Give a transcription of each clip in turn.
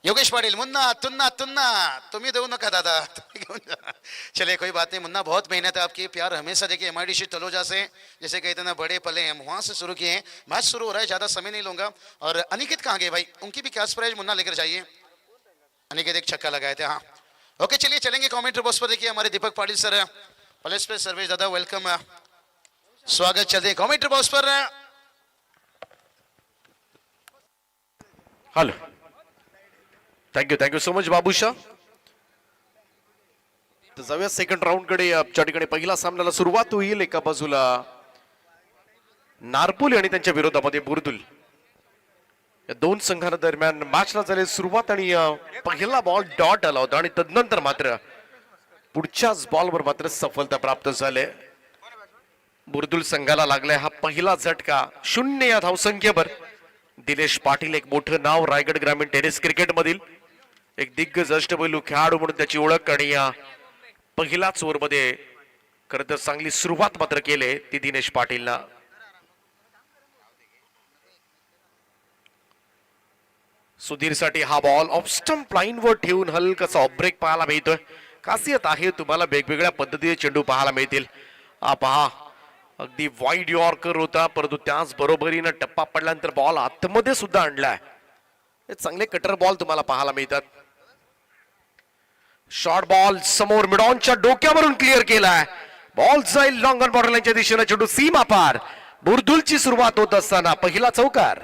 योगेश पाटिल, मुन्ना तुन्ना तुन्ना तुम्ही देऊ नका दादा, तुम्ही घेऊन जा। चलिए कोई बात नहीं मुन्ना, बहुत मेहनत है आपकी, प्यार हमेशा देखिए एमआईडीसी तलोजा से जैसे कहते ना बड़े पले हम वहां से शुरू किए हैं। मैच शुरू हो रहा है, ज्यादा समय नहीं लूंगा। और अनिकेत कहाँ गए भाई, उनकी भी कैश प्राइज मुन्ना लेकर जाइए। अनिकेत एक छक्का लगाए थे, हाँ ओके। चलिए चलेंगे कमेंट्री बॉक्स पर, देखिए हमारे दीपक पाटिल सर प्लेस पे सर्विस दादा वेलकम, स्वागत। चलते हैं कमेंट्री बॉक्स पर। Hello, thank you so much Babusha. तर जाऊया सेकंड राऊंड कडे। आमच्या ठिकाणी पहिला सामन्याला सुरुवात होईल। एका बाजूला नारपोली आणि त्यांच्या विरोधामध्ये बुर्दुल, या दोन संघांदरम्यान मॅचला झाली सुरुवात आणि पहिला बॉल डॉट आला होता आणि तदनंतर मात्र पुढच्याच बॉलवर मात्र सफलता प्राप्त झाले। बुर्दुल संघाला लागलाय हा पहिला झटका। 0 या धावसंख्येवर दिनेश पाटील, एक मोठं नाव रायगड ग्रामीण टेनिस क्रिकेट मधील, एक दिग्गज अष्टपैलू खेळाडू म्हणून त्याची ओळख। आणि या पहिल्याच ओव्हरमध्ये खरं तर चांगली सुरुवात मात्र केली ती दिनेश पाटीलला। सुधीरसाठी हा बॉल ऑफ स्टंप लाईनवर ठेवून हलकासा ऑफ ब्रेक पाहायला मिळतोय। खासियत आहे तुम्हाला वेगवेगळ्या पद्धतीने चेंडू पाहायला मिळतील। हा पहा, अगदी वाईड यॉर्कर होता, परंतु त्याच बरोबरीनं टप्पा पडल्यानंतर बॉल आतमध्ये सुद्धा आणलाय। हे चांगले कटर बॉल तुम्हाला पाहायला मिळतात। शॉर्ट बॉल समोर मिडॉनच्या डोक्यावरून क्लिअर केलाय। बॉल जाईल लॉंग ऑन बॉर्डर लाईनच्या दिशेने, चेंडू सीमा पार। बुर्दुलची सुरुवात होत असताना पहिला चौकार।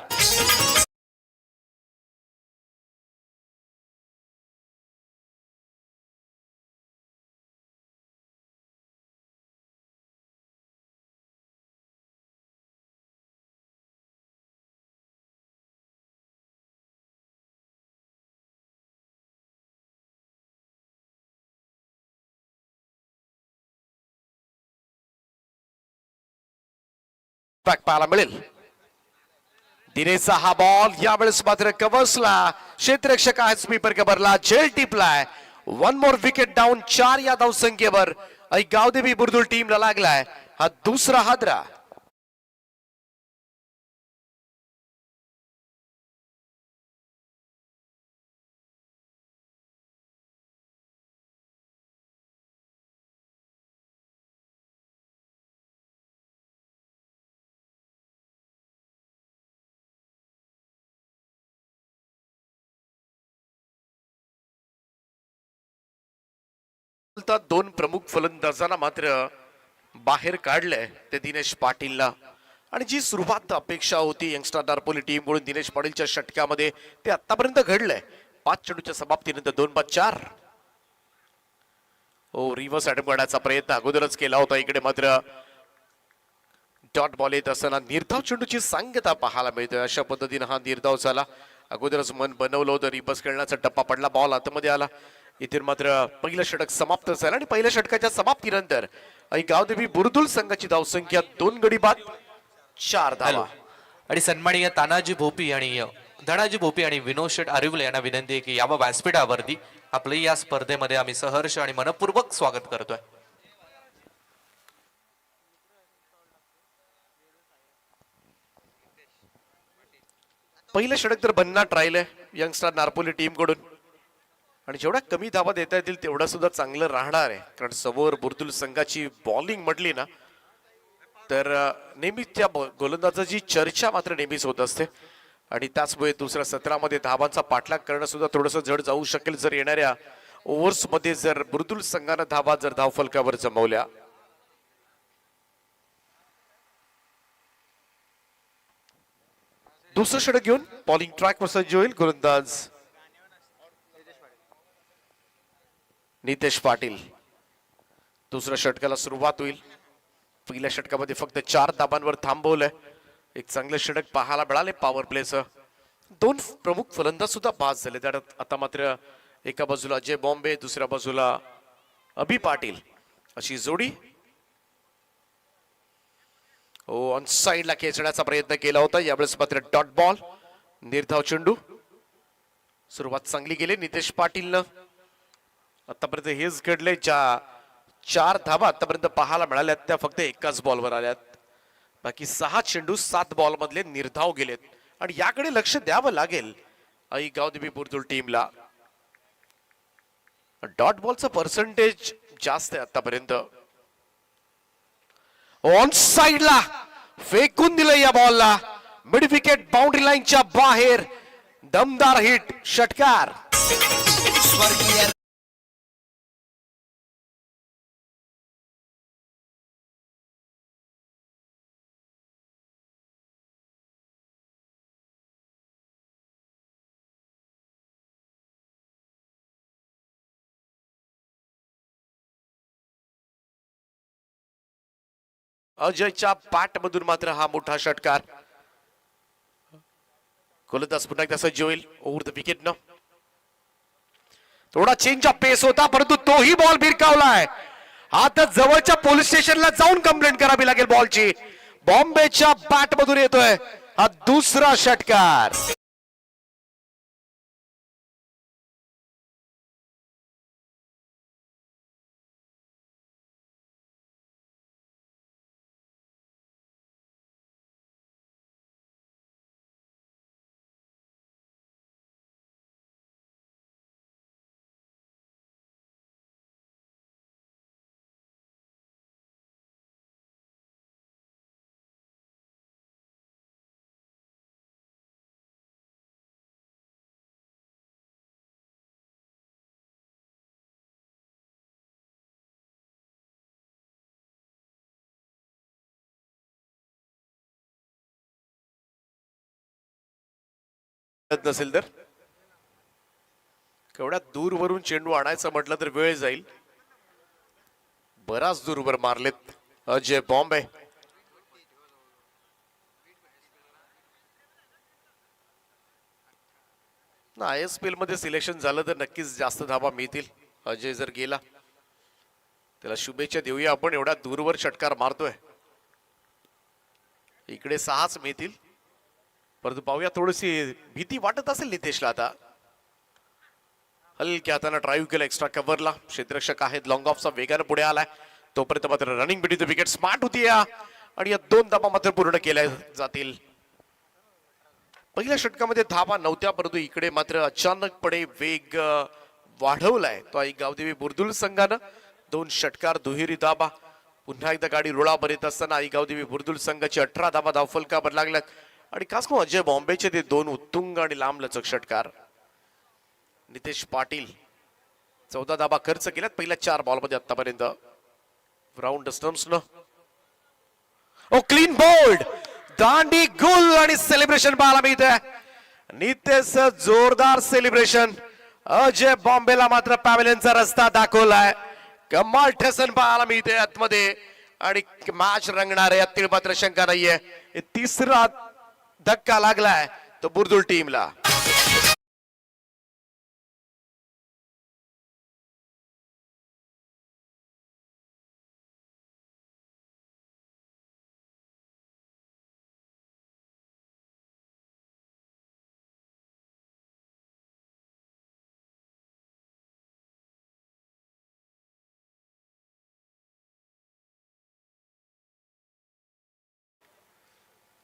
पाहायला मिळेल। दिनेशचा हा बॉल यावेळेस मात्र कव्हर्सला, क्षेत्ररक्षक आहे स्वीपर कव्हरला, झेल टिपलाय। 1 मोर विकेट डाऊन। 4 या धावसंख्येवर गावदेवी बुर्दुल टीमला लागलाय हा दुसरा हादरा। दोन प्रमुख फलंदाजांना मात्र बाहेर काढलंय ते दिनेश पाटीलला। आणि जी सुरुवात अपेक्षा होती यंगस्टर नारपोली टीम कडून दिनेश पाटीलच्या षटकामध्ये, ते आतापर्यंत घडलंय। 5 चेंडूच्या समाप्तीनंतर 2 बाद 4। ओ रिव्हर्स अटेम्प्ट करण्याचा प्रयत्न अगोदरच केला होता। इकडे मात्र डॉट बॉल येत असताना निर्धाव चेंडूची सांगता पाहायला मिळते। अशा पद्धतीने हा निर्धाव झाला। अगोदरच मन बनवलं होतं, रिव्हर्स खेळण्याचा टप्पा पडला, बॉल आतमध्ये आला। इथे मात्र पहिलं षटक समाप्त झालं आणि पहिल्या षटकाच्या समाप्तीनंतर गावदेवी बुर्दुल संघाची धावसंख्या 2 गडी बाद 4 धावा। आणि सन्माननीय तानाजी भोपी आणि धनाजी भोपी आणि विनोद शेठ आरिवले यांना विनंती आहे की यावं व्यासपीठावरती आपलं या स्पर्धेमध्ये आम्ही सहर्ष आणि मनपूर्वक स्वागत करतोय। पहिलं षटक तर भन्नाट राहिलंय यंगस्टर नारपोली टीम कडून, आणि जेवढ्या कमी धावा देता येतील तेवढं सुद्धा चांगलं राहणार आहे। कारण समोर बुर्दुल संघाची बॉलिंग म्हटली ना तर नेहमीच त्या गोलंदाजाची चर्चा मात्र नेहमीच होत असते। आणि त्याचमुळे दुसऱ्या सत्रामध्ये धावांचा पाठलाग करणं सुद्धा थोडंसं जड जाऊ शकेल जर येणाऱ्या ओव्हर्स मध्ये जर बुर्दुल संघानं धावा जर धावफलकावर जमवल्या। दुसरं षटक घेऊन बॉलिंग ट्रॅकवर सज्ज होईल गोलंदाज नितेश पाटील। दुसऱ्या षटकाला सुरुवात होईल। पहिल्या षटकामध्ये फक्त 4 धाबांवर थांबवलंय। एक चांगलं षटक पाहायला मिळाले पॉवर प्लेचं। 2 प्रमुख फलंदाज सुद्धा बाद झाले। त्यात आता मात्र एका बाजूला अजय बॉम्बे, दुसऱ्या बाजूला अभि पाटील अशी जोडी। ऑन साइडला खेचण्याचा प्रयत्न केला होता, यावेळेस मात्र डॉट बॉल, निर्धाव चेंडू। सुरुवात चांगली गेली नितेश पाटीलनं। आतापर्यंत हेच घडले, ज्या 4 धावा आतापर्यंत पाहायला मिळाल्यात त्या फक्त एकाच बॉलवर आल्यात। बाकी 6 चेंडू 7 बॉल मधले निर्धाव गेलेत। आणि याकडे लक्ष द्यावं लागेल आई गावदेवी बुर्दुल टीमला. डॉट बॉलचं पर्सेंटेज जास्त आहे आतापर्यंत. ऑन साइडला फेकून दिलं या बॉलला. मिड विकेट बाउंड्री लाईनच्या बाहेर. दमदार हिट, षटकार. अजयच्या बॅट मधून मात्र हा मोठा षटकार. गोलंदाज पुन्हा एकदा सज्ज होईल ओव्हर द विकेट न. थोडा चेंज ऑफ पेस होता परंतु तोही बॉल भिरकावलाय. आता जवळच्या पोलीस स्टेशनला जाऊन कंप्लेंट करावी लागेल बॉलची. बॉम्बेच्या बॅट मधून येतोय हा दुसरा षटकार. नसेल तर केवढ्या दूरवरून चेंडू आणायचं म्हटलं तर वेळ जाईल. बराच दूरवर मारलेत अजय बॉम्बे. ISPL मध्ये सिलेक्शन झालं तर नक्कीच जास्त धाबा मिळतील. अजय जर गेला त्याला शुभेच्छा देऊया आपण. एवढ्या दूरवर षटकार मारतोय. इकडे 6च मिळतील परंतु पाहूया थोडीशी भीती वाटत असेल नितेशला. आता हलक्या हाताने ड्राईव्ह केला एक्स्ट्रा कव्हरला. क्षेत्ररक्षक आहेत लॉंग ऑफचा वेगाने पुढे आलाय. तोपर्यंत मात्र running between the wicket smart होती आणि या 2 धाबा मात्र पूर्ण केल्या जातील. पहिल्या षटकामध्ये धाबा नव्हत्या परंतु इकडे मात्र अचानकपणे वेग वाढवलाय तो आई गावदेवी बुर्दुल संघानं. 2 षटकार दुहेरी धाबा. पुन्हा एकदा गाडी रुळावर येत असताना आई गावदेवी बुर्दुल संघाची 18 धाबा धावफलकावर लागल्यात. आणि खास करून अजय बॉम्बेचे ते 2 उत्तुंग आणि लांबलचक षटकार. नितेश पाटील 14 धाबा खर्च केल्यात पहिल्या 4 बॉलमध्ये आतापर्यंत. राऊंड स्टम्प्स न क्लीन बोल्ड. दांडी गोल आणि सेलिब्रेशन पाहायला मिळतंय. नितेश जोरदार सेलिब्रेशन. अजय बॉम्बेला मात्र पॅव्हेलियनचा रस्ता दाखवलाय. कमाल ठसन पाहायला मिळते आतमध्ये आणि मॅच रंगणार आहे यात मात्र शंका नाहीये. तिसरा धक्का लागलाय तो बुर्दुल टीमला.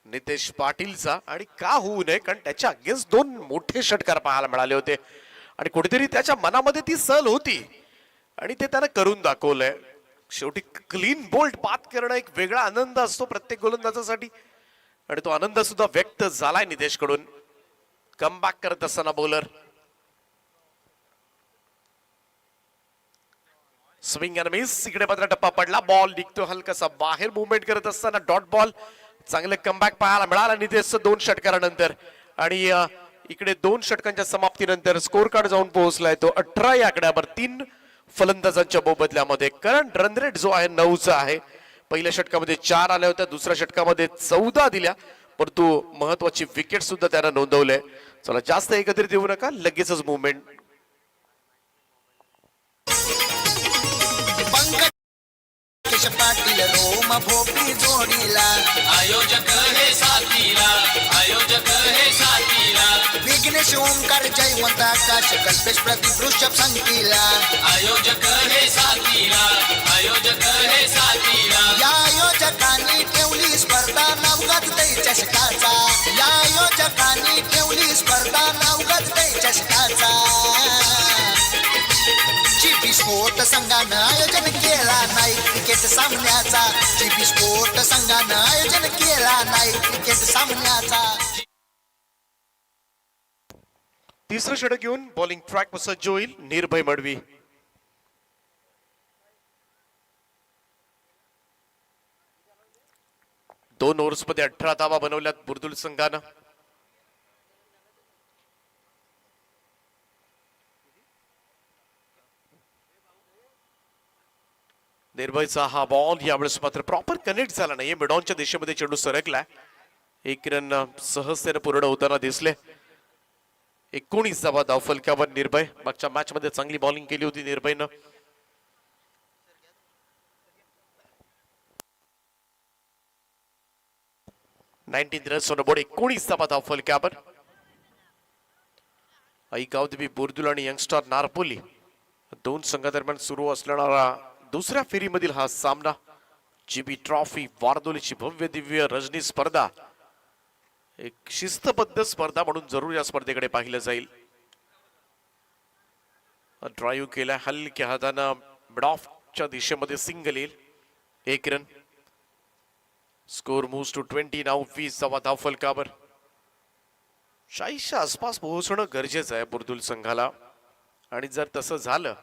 नितेश पाटीलचा आणि का होऊ नये कारण त्याच्या अगेन्स्ट 2 मोठे षटकार पाहायला मिळाले होते आणि कुठेतरी त्याच्या मनामध्ये ती सल होती आणि ते त्यानं करून दाखवलंय. शेवटी क्लीन बोल्ड बाद करणं एक वेगळा आनंद असतो प्रत्येक गोलंदाजासाठी आणि तो आनंद सुद्धा व्यक्त झालाय नितेश कडून. कमबॅक करत असताना बॉलर स्विंग अँड मिस. इकडे मात्र टप्पा पडला. बॉल निघतो हलकासा बाहेर. मुवमेंट करत असताना डॉट बॉल. चांगले कमबॅक पाहायला मिळाला नितेशचं 2 षटकारानंतर आणि इकडे 2 षटकांच्या समाप्तीनंतर स्कोर कार्ड जाऊन पोहोचलाय तो 18 या आकड्यावर 3 फलंदाजांच्या मोबदल्यामध्ये. करंट रन रेट जो आहे 9चा आहे. पहिल्या षटकामध्ये 4 आल्या होत्या. दुसऱ्या षटकामध्ये 14 दिल्या परंतु महत्वाची विकेट सुद्धा त्यानं नोंदवले. चला जास्त एकत्रित येऊ नका. लगेचच मुवमेंट. पाटील रोम भोपी जोडीला. आयोजक हे साथीला. आयोजक हे साथीला. विघ्नेश ओंकार जयवंत आकाश कल्पेश प्रदीप ऋषभ संगीला. आयोजक हे साथीला. आयोजक हे साथीला. या आयोजकांनी ठेवली स्पर्धा. नवगत चषकाचा या आयोजकांनी ठेवली स्पर्धा नाव गाजतंय चषकाचा जीपी स्पोर्ट संघानं आयोजन केला नाही क्रिकेट सामन्याचा जीपी स्पोर्ट संघानं आयोजन केला नाही क्रिकेट सामन्याचा तिसरं षटक घेऊन बॉलिंग ट्रॅक सज्ज होईल निर्भय मडवी. दोन ओव्हर्स मध्ये 18 धावा बनवल्यात बुर्दुल संघानं. निर्भयचा हा बॉल यावेळेस मात्र प्रॉपर कनेक्ट झाला नाहीये. मिडॉनच्या दिशेमध्ये चेंडू सरकलाय. एक रन सहजतेने पूर्ण होताना दिसले. 19 धावा धावफलकावर निर्भय. मागच्या मॅच मध्ये चांगली बॉलिंग केली होती निर्भयनं. Runs on board. 19 धावा धावफलकावर. गावदेवी बुर्दुल आणि यंगस्टर नारपोली दोन संघादरम्यान सुरू असणारा दुसऱ्या फेरीमधील हा सामना. जीबी ट्रॉफी वारदोलीची भव्य दिव्य रजनी स्पर्धा. एक शिस्तबद्ध स्पर्धा म्हणून जरूर या स्पर्धेकडे पाहिलं जाईल. ड्राईव्ह केला हलक्या हातानं मिडऑफच्या दिशेमध्ये सिंगल येईल. 1 रन. स्कोर मूव्स टू 20 नाव. 20 धावा धावफलकावर. 40च्या आसपास पोहोचणं गरजेचं आहे बुर्दुल संघाला आणि जर तसं झालं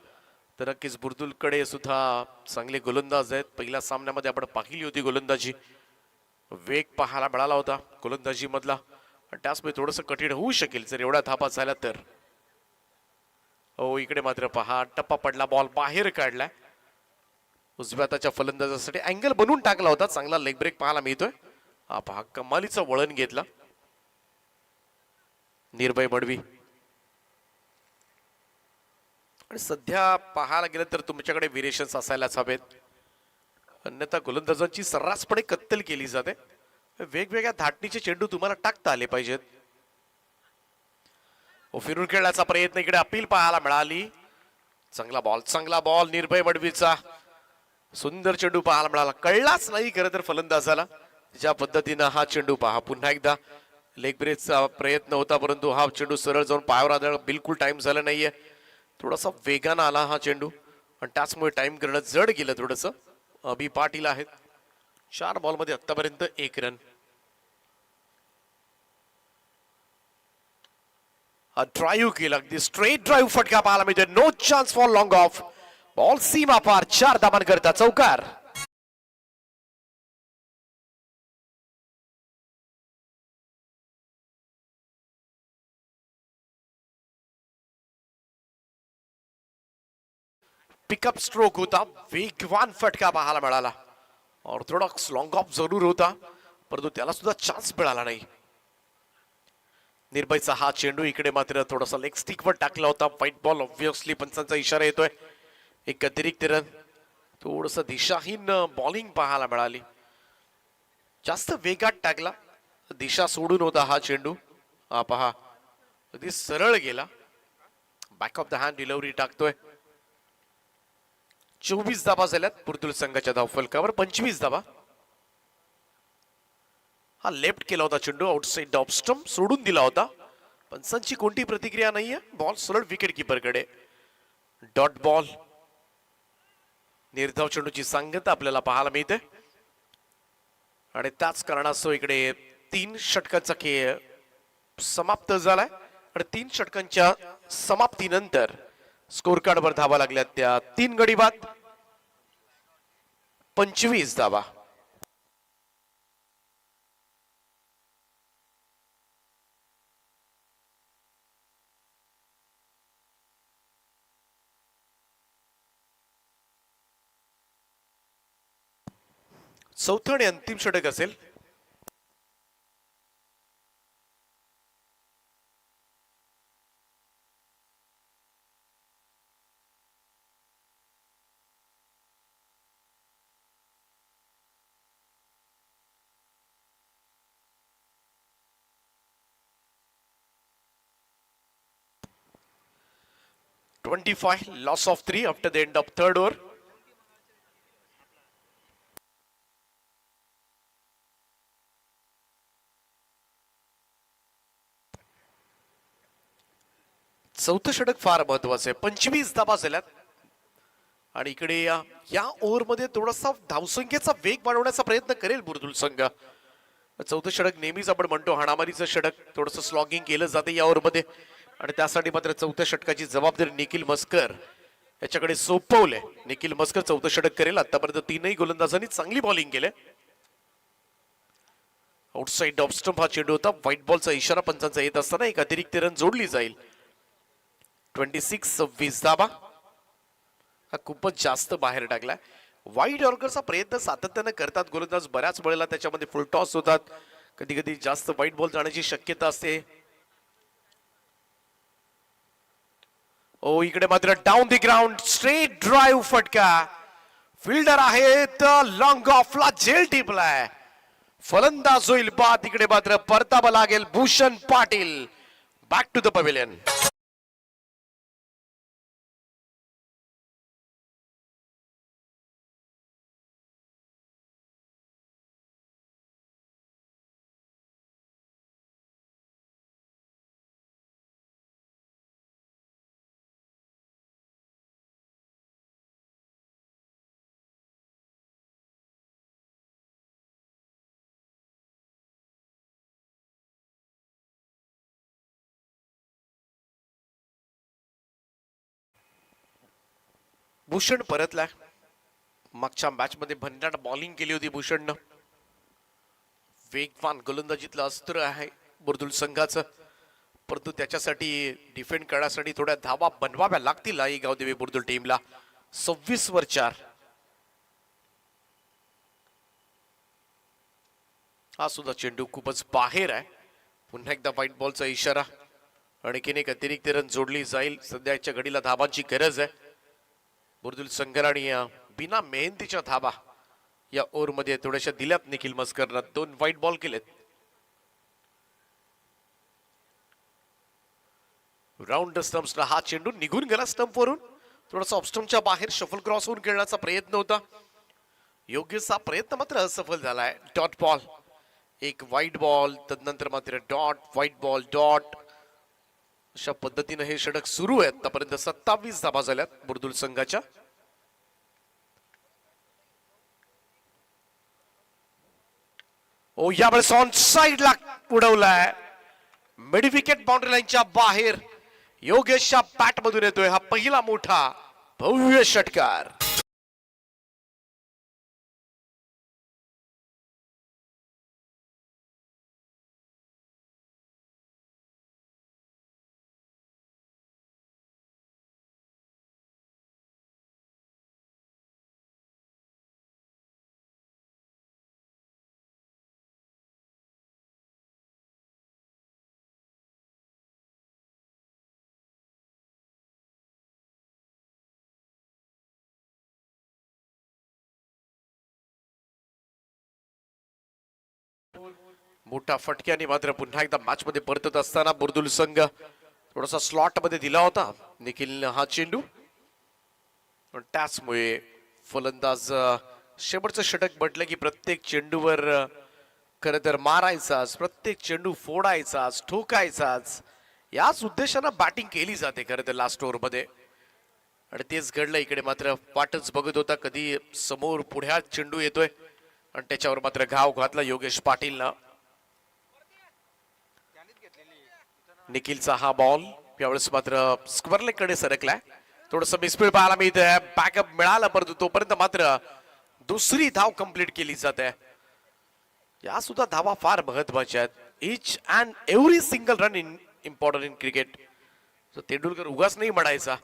तर नक्कीच बुर्दुलकडे सुद्धा चांगले गोलंदाज आहेत. पहिल्या सामन्यामध्ये आपण पाहिली होती गोलंदाजी. वेग पाहायला मिळाला होता गोलंदाजी मधला आणि त्याचमुळे थोडस कठीण होऊ शकेल जर एवढ्या धापा झाल्या तर. हो इकडे मात्र पहा टप्पा पडला. बॉल बाहेर काढलाय. उजव्या हाताच्या फलंदाजासाठी अँगल बनवून टाकला होता. चांगला लेग ब्रेक पाहायला मिळतोय. हा पहा कमालीचं वळण घेतला निर्भय मडवी. आणि सध्या पाहायला गेलं तर तुमच्याकडे व्हेरिएशन्स असायलाच हवेत. अन्यथा गोलंदाजांची सर्रासपणे कत्तल केली जाते. वेगवेगळ्या धाटणीचे चेंडू तुम्हाला टाकता आले पाहिजेत. फिरून खेळण्याचा प्रयत्न. इकडे अपील पाहायला मिळाली. चांगला बॉल निर्भय मडवीचा. सुंदर चेंडू पाहायला मिळाला. कळलाच नाही खरं तर फलंदाजाला ज्या पद्धतीनं हा चेंडू पहा. पुन्हा एकदा लेग ब्रेकचा प्रयत्न होता परंतु हा चेंडू सरळ जाऊन पायावर आदळ. बिलकुल टाइम झाला नाहीये. थोडासा वेगानं आला हा चेंडू आणि त्याचमुळे टाइम करणं जड गेलं थोडस. अभि पाटील आहेत. 4 बॉलमध्ये आतापर्यंत 1 रन. हा ड्राईव्ह केला. अगदी स्ट्रेट ड्राईव्ह फटका पाहायला मिळतोय. No chance for long off. Ball सीमा पार. 4 धावांकरता चौकार. पिकअप स्ट्रोक होता. वेगवान फटका पाहायला मिळाला. ऑर्थोडॉक्स लॉंग ऑफ जरूर होता परंतु त्याला सुद्धा चान्स मिळाला नाही. निर्भयचा हा चेंडू इकडे मात्र थोडासा लेग स्टिकवर टाकला होता. व्हाईट बॉल ऑब्व्हियसली पंचांचा इशारा येतोय. एक अतिरिक्त रन. थोडस दिशाहीन बॉलिंग पाहायला मिळाली. जास्त वेगात टाकला. दिशा सोडून होता हा चेंडू. हा पहा अगदी सरळ गेला. Back of the hand delivery टाकतोय. 24 धावा झाल्यात बुर्दुल संघाच्या धावफलकावर. 25 धावा. हा लेफ्ट केला होता चेंडू. आउटसाइड ऑफ स्टंप सोडून दिला होता. पंचांची कोणती प्रतिक्रिया नाहीये. बॉल सरळ विकेट कीपर कडे. Dot ball. निर्धाव चेंडूची सांगता आपल्याला पाहायला मिळते आणि त्याच कारणास्तव इकडे 3 षटकांचा खेळ समाप्त झालाय आणि 3 षटकांच्या समाप्तीनंतर स्कोर कार्डवर धावा लागल्या त्या 3 गडी बाद. 25 धावा. चौथं आणि अंतिम षटक असेल. $25 loss of 3 after the end of third over. चौथं षटक फार महत्वाचं आहे. 25 धाबा झाल्यात आणि इकडे या ओव्हरमध्ये थोडासा धावसंख्येचा वेग वाढवण्याचा प्रयत्न करेल बुर्दुल संघ. चौथं षटक नेहमीच आपण म्हणतो हाणामारीचं षटक, थोडंसं स्लॉगिंग केलं जातं या ओव्हरमध्ये आणि त्यासाठी मात्र चौथ्या षटकाची जबाबदारी निखिल मस्कर याच्याकडे सोपवलंय. निखिल मस्कर चौथं षटक करेल. आतापर्यंत तीनही गोलंदाजांनी चांगली बॉलिंग केली. आउटसाइड ऑफ स्टंप हा चेंडू होता. व्हाईट बॉलचा इशारा पंचांचा येत असताना एक अतिरिक्त रन जोडली जाईल. 26-26 धाबा हा खूपच जास्त बाहेर टाकलाय. वाईड यॉर्करचा प्रयत्न सातत्यानं करतात गोलंदाज. बऱ्याच वेळेला त्याच्यामध्ये फुल टॉस होतात. कधी कधी जास्त वाईट बॉल जाण्याची शक्यता असते. ओ इकडे मात्र down the ground straight drive फटका. फिल्डर आहेत लॉंग ऑफला झेल टिपलाय. फलंदाज होईल बाद. इकडे मात्र परतावा लागेल Bhushan Patil. Back to the pavilion. Bhushan परतलाय. मागच्या मॅच मध्ये भन्नाट बॉलिंग केली होती भूषणनं. वेगवान गोलंदाजीतलं अस्त्र आहे बुर्दुल संघाचं, परंतु त्याच्यासाठी डिफेंड करण्यासाठी थोड्या धावा बनवाव्या लागतील आई गावदेवी बुर्दुल टीमला. 26-4 हा सुद्धा चेंडू खूपच बाहेर आहे. पुन्हा एकदा व्हाईट बॉलचा इशारा. आणखीन एक अतिरिक्त रन जोडली जाईल. सध्याच्या घडीला धाबांची गरज आहे बुर्दुल संघाला आणि बिना मेहनतीच्या धाबा या ओव्हर मध्ये थोड्याशा दिल्यात निखिल मस्करनं. 2 व्हाईट बॉल केलेत. राऊंड स्टंप्सला हा चेंडू निघून गेला स्टंपवरून. थोडासा ऑफस्टंपच्या बाहेर शफल क्रॉस होऊन खेळण्याचा प्रयत्न होता. योग्यसा प्रयत्न मात्र असफल झालाय. Dot ball. एक व्हाईट बॉल तदनंतर मात्र डॉट व्हाईट बॉल डॉट अशा पद्धतीने हे षटक सुरू आहे. आतापर्यंत 27 धाबा झाल्यात बुर्दुल संघाच्या. ओ यावेळेस ऑन साइडला उडवलाय. मिड विकेट बाउंड्री लाईनच्या बाहेर योगेशच्या बॅट मधून येतोय हा पहिला मोठा भव्य षटकार. मोठा फटक्याने मात्र पुन्हा एकदा मॅच मध्ये परतत असताना बुर्दुल संघ थोडासा स्लॉट मध्ये दिला होता निखिल हा चेंडू. त्याचमुळे फलंदाज शेवटचं षटक म्हटलं की प्रत्येक चेंडूवर खरं तर मारायचाच, प्रत्येक चेंडू फोडायचाच, ठोकायचाच याच उद्देशानं बॅटिंग केली जाते खरं तर लास्ट ओव्हर मध्ये. आणि तेच घडलं. इकडे मात्र वाटच बघत होता कधी समोर पुढ्या चेंडू येतोय आणि त्याच्यावर मात्र घाव घातला योगेश पाटीलनं. निखिलचा हा बॉल यावेळेस मात्र स्क्वेअर लेग कडे सरकलाय. थोडस मिसफील्ड पाहायला मिळतंय. बॅकअप मिळाला परंतु तोपर्यंत मात्र दुसरी धाव कंप्लीट केली जाते. या सुद्धा धावा फार महत्वाच्या आहेत. Each and every single run in important in cricket. Tendulkar उगाच नाही म्हणायचा.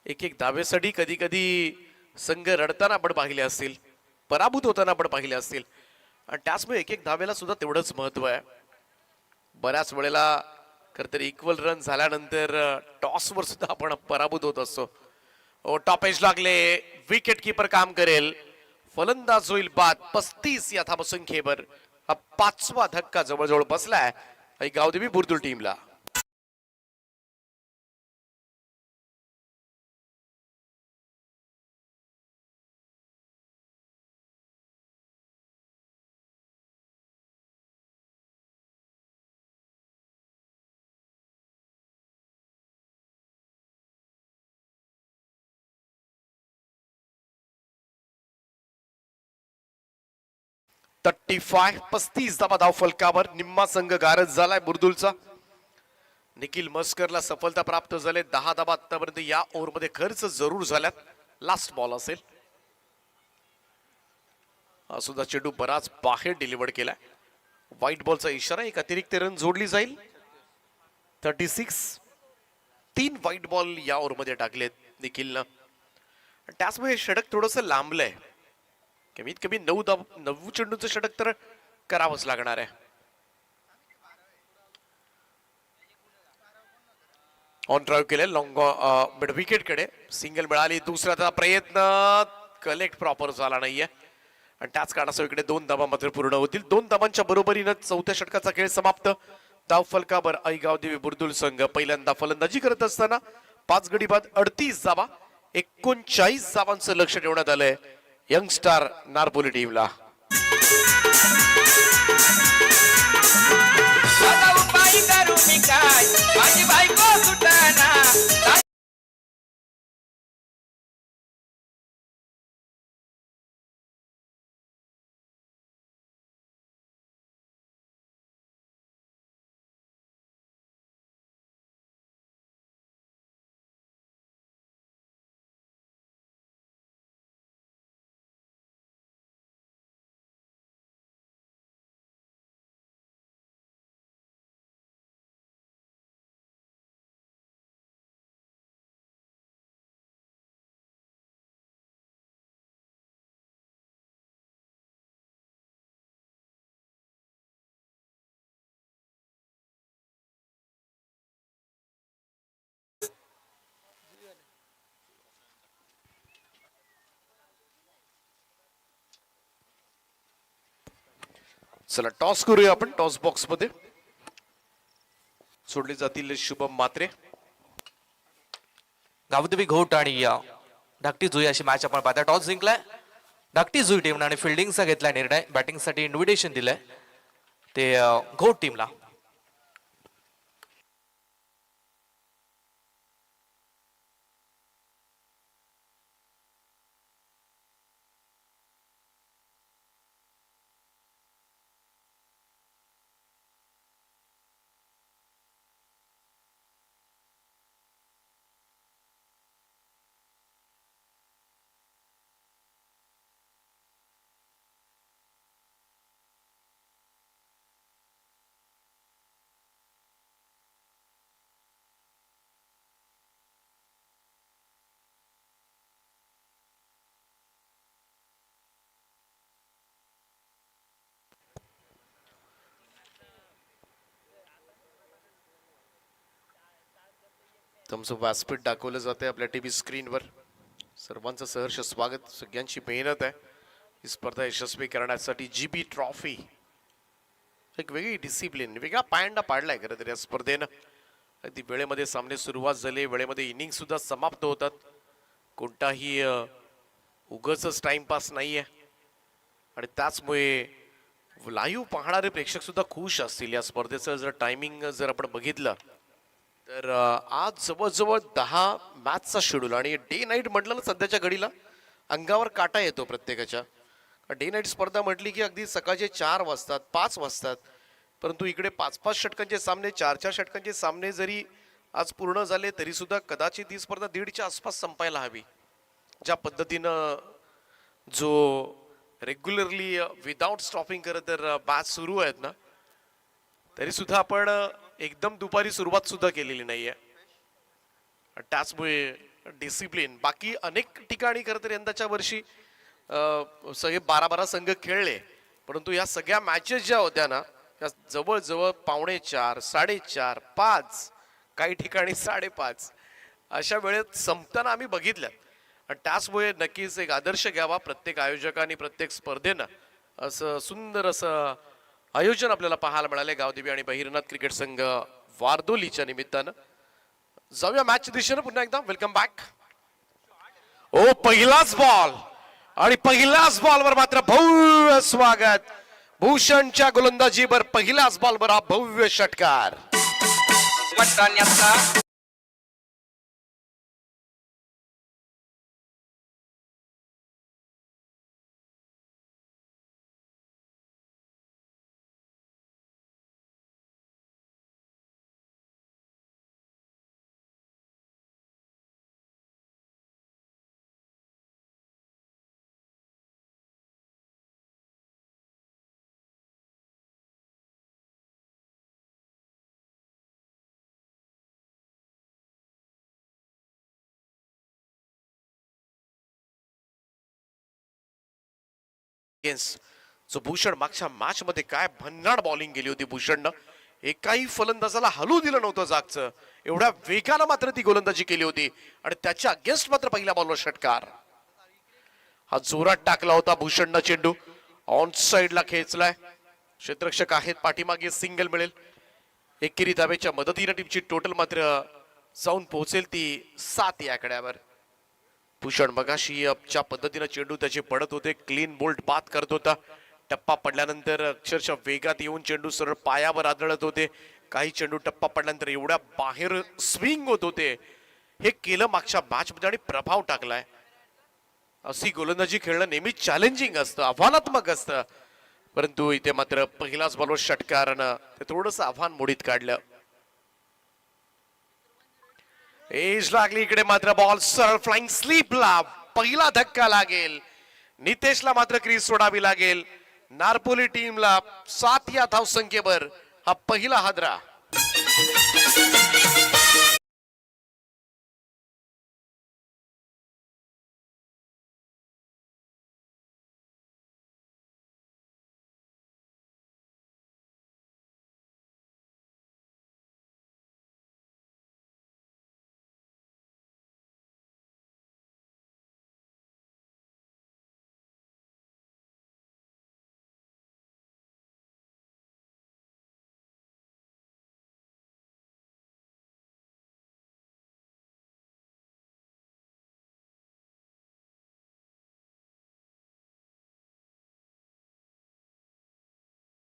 एक एक धावेसाठी कधी कधी संघ रडताना आपण पाहिले असतील, पराभूत होताना आपण पाहिले असतील आणि त्याचमुळे एक एक धावेला सुद्धा तेवढंच महत्व आहे. बऱ्याच वेळेला खरंतर इक्वल रन झाल्यानंतर टॉसवर सुद्धा आपण पराभूत होत असतो. टॉप एज लागले. विकेट कीपर काम करेल. फलंदाज होईल बाद. 35 या धावसंख्येवर हा 5वा धक्का जवळजवळ बसलाय गावदेवी बुर्दुल टीमला. 35 धावा धाव फलकावर निम्मा संघ गारज झालाय बुर्दुलचा. निखिल मस्करला सफलता प्राप्त झाले. 10 धावा आतापर्यंत या ओव्हरमध्ये खर्च जरूर झाल्यात. लास्ट बॉल असेल. हा सुद्धा चेंडू बराच बाहेर डिलिव्हर केलाय. व्हाईट बॉलचा इशारा. एक अतिरिक्त रन जोडली जाईल. 36. 3 व्हाईट बॉल या ओव्हरमध्ये टाकलेत निखिलनं. त्याचमुळे षटक थोडस लांबलंय. कमीत कमी 9 चेंडूचं षटक तर करावंच लागणार आहे. ऑन ड्राईव्ह केले. लॉंग मिड विकेट कडे सिंगल मिळाली. दुसरा प्रयत्न कलेक्ट प्रॉपर झाला नाहीये आणि त्याच कारणास्तव इकडे 2 धावा मात्र पूर्ण होतील. 2 धावांच्या बरोबरीनं चौथ्या षटकाचा खेळ समाप्त. धाव फलकावर आईगाव देवी बुर्दुल संघ पहिल्यांदा फलंदाजी करत असताना 5 गडी बाद 38 धावा 39 धावांचं लक्ष ठेवण्यात आलंय यंगस्टार नारपोली टीमला. चला टॉस करूया आपण. टॉस बॉक्स मध्ये सोडले जातील शुभम मात्रे. गावदेवी घोट आणि धाकटी जुई अशी मॅच आपण पाहता. टॉस जिंकलाय धाकटी जुई टीमने आणि फिल्डिंगचा घेतला निर्णय. बॅटिंगसाठी इन्व्हिटेशन दिलंय ते घोट टीमला. तुमचं व्यासपीठ दाखवलं जाते आपल्या टीव्ही स्क्रीनवर. सर्वांचं सहर्ष स्वागत. सगळ्यांची मेहनत आहे ही स्पर्धा यशस्वी करण्यासाठी. GB ट्रॉफी एक वेगळी डिसिप्लिन, वेगळा पायंडा पाडलाय खरं तर या स्पर्धेनं. अगदी वेळेमध्ये सामने सुरुवात झाले, वेळेमध्ये इनिंग सुद्धा समाप्त होतात. कोणताही उगाचच टाइमपास नाहीये आणि त्याचमुळे लाईव्ह पाहणारे प्रेक्षक सुद्धा खुश असतील. या स्पर्धेचं जर टायमिंग जर आपण बघितलं तर आज जवळजवळ 10 मॅचचा शेड्यूल आणि डे नाईट म्हटलं ना सध्याच्या घडीला अंगावर काटा येतो प्रत्येकाच्या. डे नाईट स्पर्धा म्हटली की अगदी सकाळचे 4 वाजतात 5 वाजतात, परंतु इकडे 5-5 षटकांचे सामने 4-4 षटकांचे सामने जरी आज पूर्ण झाले तरी सुद्धा कदाचित ही स्पर्धा 1:30च्या आसपास संपायला हवी. ज्या पद्धतीनं जो रेग्युलरली विदाउट स्टॉपिंग करत तर मॅच सुरू आहेत ना, तरी सुद्धा आपण एकदम दुपारी सुरुवात सुद्धा केलेली नाहीये. त्याचमुळे डिसिप्लिन बाकी अनेक ठिकाणी खरं तर यंदाच्या वर्षी सगळे 12-12 संघ खेळले, परंतु या सगळ्या मॅचेस ज्या होत्या ना त्या जवळजवळ 4:45, 4:30, 5, काही ठिकाणी 5:30 अशा वेळेत संपताना आम्ही बघितल्या. आणि त्याचमुळे नक्कीच एक आदर्श घ्यावा प्रत्येक आयोजकांनी, प्रत्येक स्पर्धेनं. असं सुंदर असं आयोजन आपल्याला पाहायला मिळाले गावदेवी आणि बहिरनाथ क्रिकेट संघ वारदोलीच्या निमित्तानं. जाऊया मॅच दिशेनं पुन्हा एकदा. Welcome back. ओ पहिलाच बॉल आणि पहिल्याच बॉलवर मात्र भव्य स्वागत. भूषणच्या गोलंदाजीवर पहिल्याच बॉलवर हा भव्य षटकार. अगेन्स्ट जो भूषण मागच्या मॅच मध्ये काय भन्नाट बॉलिंग केली होती भूषणनं. एकाही फलंदाजाला हलू दिलं नव्हतं जागचं. एवढ्या वेगानं मात्र ती गोलंदाजी केली होती आणि त्याच्या अगेन्स्ट मात्र पहिल्या बॉलवर षटकार. हा जोरात टाकला होता भूषणनं चेंडू. ऑन साइडला खेचलाय. क्षेत्ररक्षक आहेत पाठीमागे, सिंगल मिळेल. एकेरी धावेच्या मदतीने टीमची टोटल मात्र जाऊन पोहोचेल ती 7 या आकड्यावर. भूषण मगाशी ज्या पद्धतीने चेंडू त्याचे पडत होते, क्लीन बोल्ट बाद करत होता. टप्पा पडल्यानंतर अक्षरशः वेगात येऊन चेंडू सरळ पायावर आदळत होते. काही चेंडू टप्पा पडल्यानंतर एवढ्या बाहेर स्विंग होत होते. हे केलं मागच्या मॅच मध्ये आणि प्रभाव टाकलाय. अशी गोलंदाजी खेळणं नेहमी चॅलेंजिंग असतं, आव्हानात्मक असतं. परंतु इथे मात्र पहिलाच बॉलवर षटकारानं ते थोडंसं आव्हान मोडीत काढलं. एज लागली इकडे मात्र बॉल सरळ फ्लाइंग स्लीपला. पहिला धक्का लागेल. नितेशला मात्र क्रीज सोडावी लागेल. नारपोली टीमला 7 या धावसंख्येवर हा पहिला हादरा.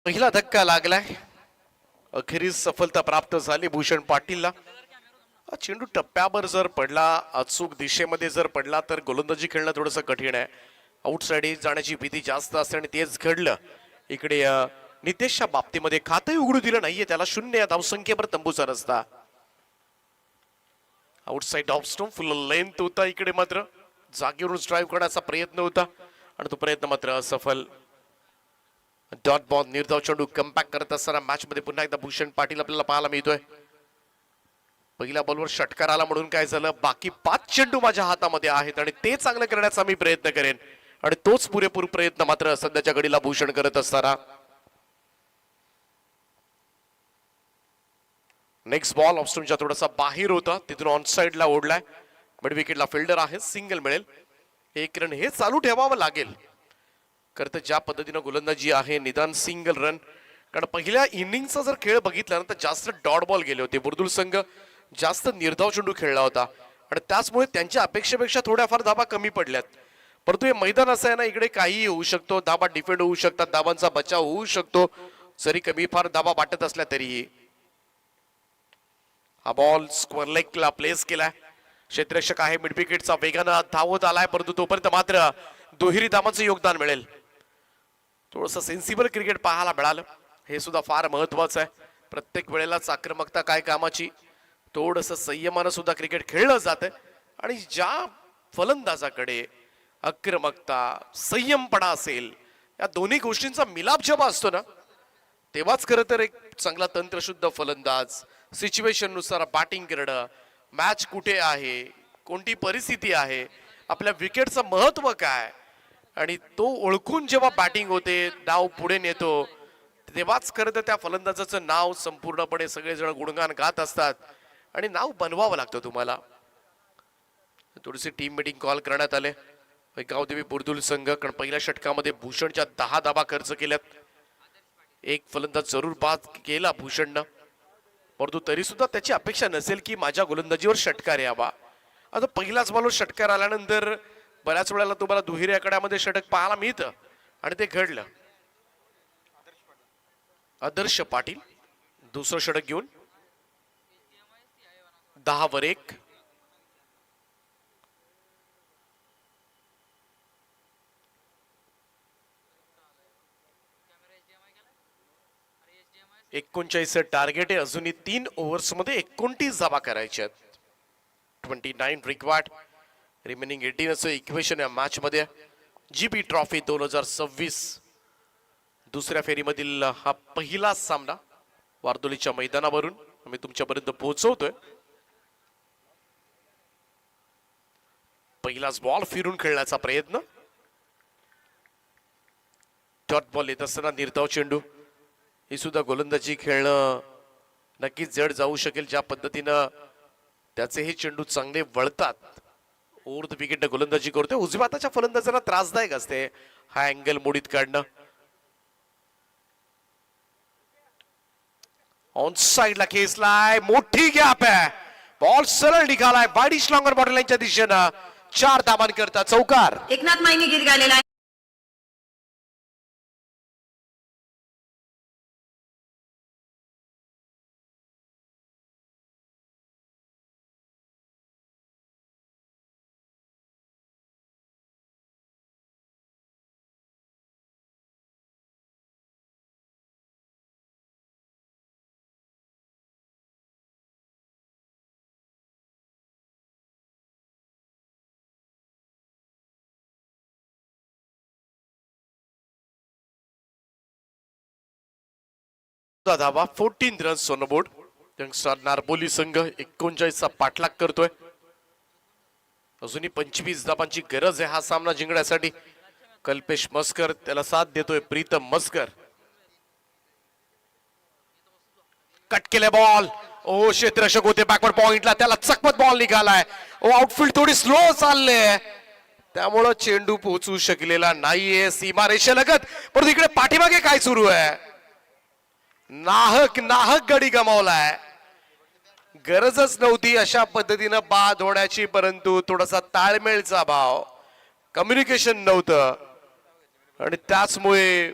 पहिला धक्का लागलाय. अखेरीस सफलता प्राप्त झाली भूषण पाटीलला. चेंडू टप्प्यावर जर पडला, अचूक दिशेमध्ये जर पडला तर गोलंदाजी खेळणं थोडंसं कठीण आहे. आउटसाइड जाण्याची भीती जास्त असते आणि तेच घडलं. इकडे नितेशच्या बाबतीमध्ये खातही उघडू दिलं नाहीये त्याला. 0 या धावसंख्येवर तंबूचा रस्ता. Outside of stone full length होता. इकडे मात्र जागेवरून ड्राईव्ह करण्याचा प्रयत्न होता आणि तो प्रयत्न मात्र असफल. डॉट बॉल निर्धाव चेंडू कमबॅक करत असताना मॅच मध्ये पुन्हा एकदा भूषण पाटील आपल्याला पाहायला मिळतोय. पहिल्या बॉलवर षटकार आला म्हणून काय झालं, बाकी 5 चेंडू माझ्या हातामध्ये आहेत आणि ते चांगलं करण्याचा मी प्रयत्न करेन आणि तोच पुरेपूर प्रयत्न मात्र सध्याच्या घडीला भूषण करत असताना. नेक्स्ट बॉल ऑफस्टोनच्या थोडासा बाहेर होता, तिथून ऑन साइडला ओढलाय. मिड विकेटला फिल्डर आहे, सिंगल मिळेल. 1 रन हे चालू ठेवावं लागेल. करत ज्या पद्धतीनं गोलंदाजी आहे, निदान सिंगल रन. कारण पहिल्या इनिंगचा जर खेळ बघितला ना तर जास्त डॉट बॉल गेले होते. बुर्दुल संघ जास्त निर्धाव चेंडू खेळला होता आणि त्याचमुळे त्यांच्या अपेक्षेपेक्षा थोड्याफार धाबा कमी पडल्यात. परंतु हे मैदान असं आहे ना, इकडे काहीही होऊ शकतो. धाबा डिफेंड होऊ शकतात, धाबांचा बचाव होऊ शकतो जरी कमी फार धाबा वाटत असल्या तरीही. हा बॉल स्क्वेअर लेगला प्लेस केलाय. क्षेत्ररक्षक आहे मिड विकेटचा, वेगानं धावत आलाय. परंतु तोपर्यंत मात्र दुहेरी धावांचं योगदान मिळेल. थोडंसं सेन्सिबल क्रिकेट पाहायला मिळालं, हे सुद्धा फार महत्वाचं आहे. प्रत्येक वेळेलाच आक्रमकता काय कामाची, थोडंसं संयमानं सुद्धा क्रिकेट खेळलं जातं. आणि ज्या फलंदाजाकडे आक्रमकता, संयमपणा असेल, या दोन्ही गोष्टींचा मिलाप जेव्हा असतो ना, तेव्हाच खरं तर एक चांगला तंत्रशुद्ध फलंदाज सिच्युएशन नुसार बॅटिंग करणं, मॅच कुठे आहे, कोणती परिस्थिती आहे, आपल्या विकेटचं महत्व काय आणि तो ओळखून जेव्हा बॅटिंग होते, डाव पुढे नेतो, तेव्हाच खरं तर त्या फलंदाजाचं नाव संपूर्णपणे सगळेजण गुणगान गात असतात आणि नाव बनवावं लागतं तुम्हाला. थोडीशी टीम मीटिंग कॉल करण्यात आले. गावदेवी बुर्दुल संघ, कारण पहिल्या षटकामध्ये भूषणच्या 10 धाबा खर्च केल्यात. एक फलंदाज जरूर बाद केला भूषणनं, परंतु तरी सुद्धा त्याची अपेक्षा नसेल की माझ्या गोलंदाजीवर षटकार यावा. आता पहिलाच बॉलवर षटकार आल्यानंतर बऱ्याच वेळेला तुम्हाला दुहेरी आकड्यामध्ये षटक पाहायला मिळतं आणि ते घडलं. आदर्श पाटील दुसरं षटक घेऊन 10 वर 1. एकोणचाळीस टार्गेट आहे. अजूनही 3 ओव्हर्स मध्ये 29 धावा करायच्या आहेत. 29 रिक्वायर्ड. रिमेनिंग 18 असं इक्वेशन या मॅच मध्ये. जीबी ट्रॉफी 2026 दुसऱ्या फेरीमधील हा पहिला सामना वारदोलीच्या मैदानावरून आम्ही तुमच्यापर्यंत पोहोचवतोय. पहिलाच बॉल फिरून खेळण्याचा प्रयत्न. डॉट बॉल येत असताना निर्धाव चेंडू ही सुद्धा गोलंदाजी खेळणं नक्कीच जड जाऊ शकेल. ज्या पद्धतीनं त्याचे हे चेंडू चांगले वळतात. ओव्हर द विकेट गोलंदाजी करतोय. उजव्या हाताच्या फलंदाजांना त्रासदायक असते हा अँगल मोडीत काढणं. ऑन साइडला खेचलाय, मोठी गॅप आहे. बॉल सरळ निघालाय बाईडिश लॉंगर बॉर्डर लाईनच्या दिशेनं. 4 धावांकरता चौकार. एकनाथ माईने गीत गायलेलं आहे. धावा 14 रन्स ऑन बोर्ड. यंगस्टर नारबोली संघ 39चा पाठलाग करतोय. अजूनही 25 धावांची गरज आहे हा सामना जिंकण्यासाठी. कल्पेश मस्कर त्याला साथ देतोय. प्रीतम मस्कर कट केले बॉल. ओ क्षेत्ररक्षक होते बॅकवर्ड पॉइंटला, त्याला चकमत बॉल निघालाय. ओ आउटफील्ड थोडी स्लो चालले त्यामुळं चेंडू पोहोचू शकलेला नाहीये सीमारेषेलगत. परंतु इकडे पाठीमागे काय सुरू आहे. नाहक गडी गमावलाय. गरजच नव्हती अशा पद्धतीनं बाद होण्याची, परंतु थोडासा ताळमेळचा भाव, कम्युनिकेशन नव्हतं आणि त्याचमुळे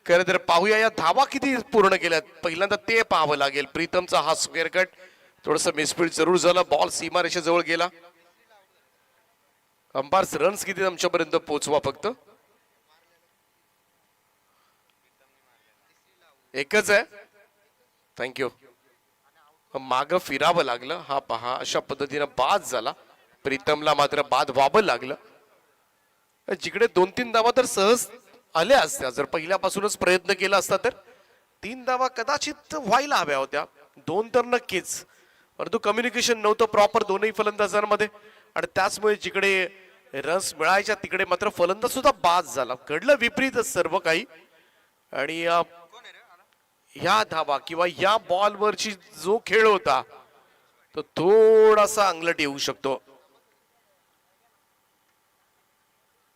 खरं तर पाहूया या धावा किती पूर्ण केल्यात. पहिल्यांदा ते पाहावं लागेल. प्रीतमचा हा स्क्वेअर कट थोडस मिसफील्ड जरूर झालं. बॉल सीमारेषेजवळ गेला. अंपायर्स रन्स किती आमच्यापर्यंत पोहोचवा फक्त एकच आहे. थँक्यू. माग फिरावं लागलं. हा पहा अशा पद्धतीनं बाद झाला. प्रीतमला मात्र बाद व्हावं लागलं. जिकडे 2-3 धावा तर सहज आल्या असत्या जर पहिल्यापासूनच प्रयत्न केला असता तर. 3 धावा कदाचित व्हायला हव्या होत्या. 2 तर नक्कीच, परंतु कम्युनिकेशन नव्हतं प्रॉपर दोनही फलंदाजांमध्ये आणि त्याचमुळे जिकडे रन्स मिळायच्या तिकडे मात्र फलंदाज सुद्धा बाद झाला. घडलं विपरीतच सर्व काही. आणि ह्या धावा किंवा या बॉलवरची जो खेळ होता तो थोडासा अंगलट येऊ शकतो.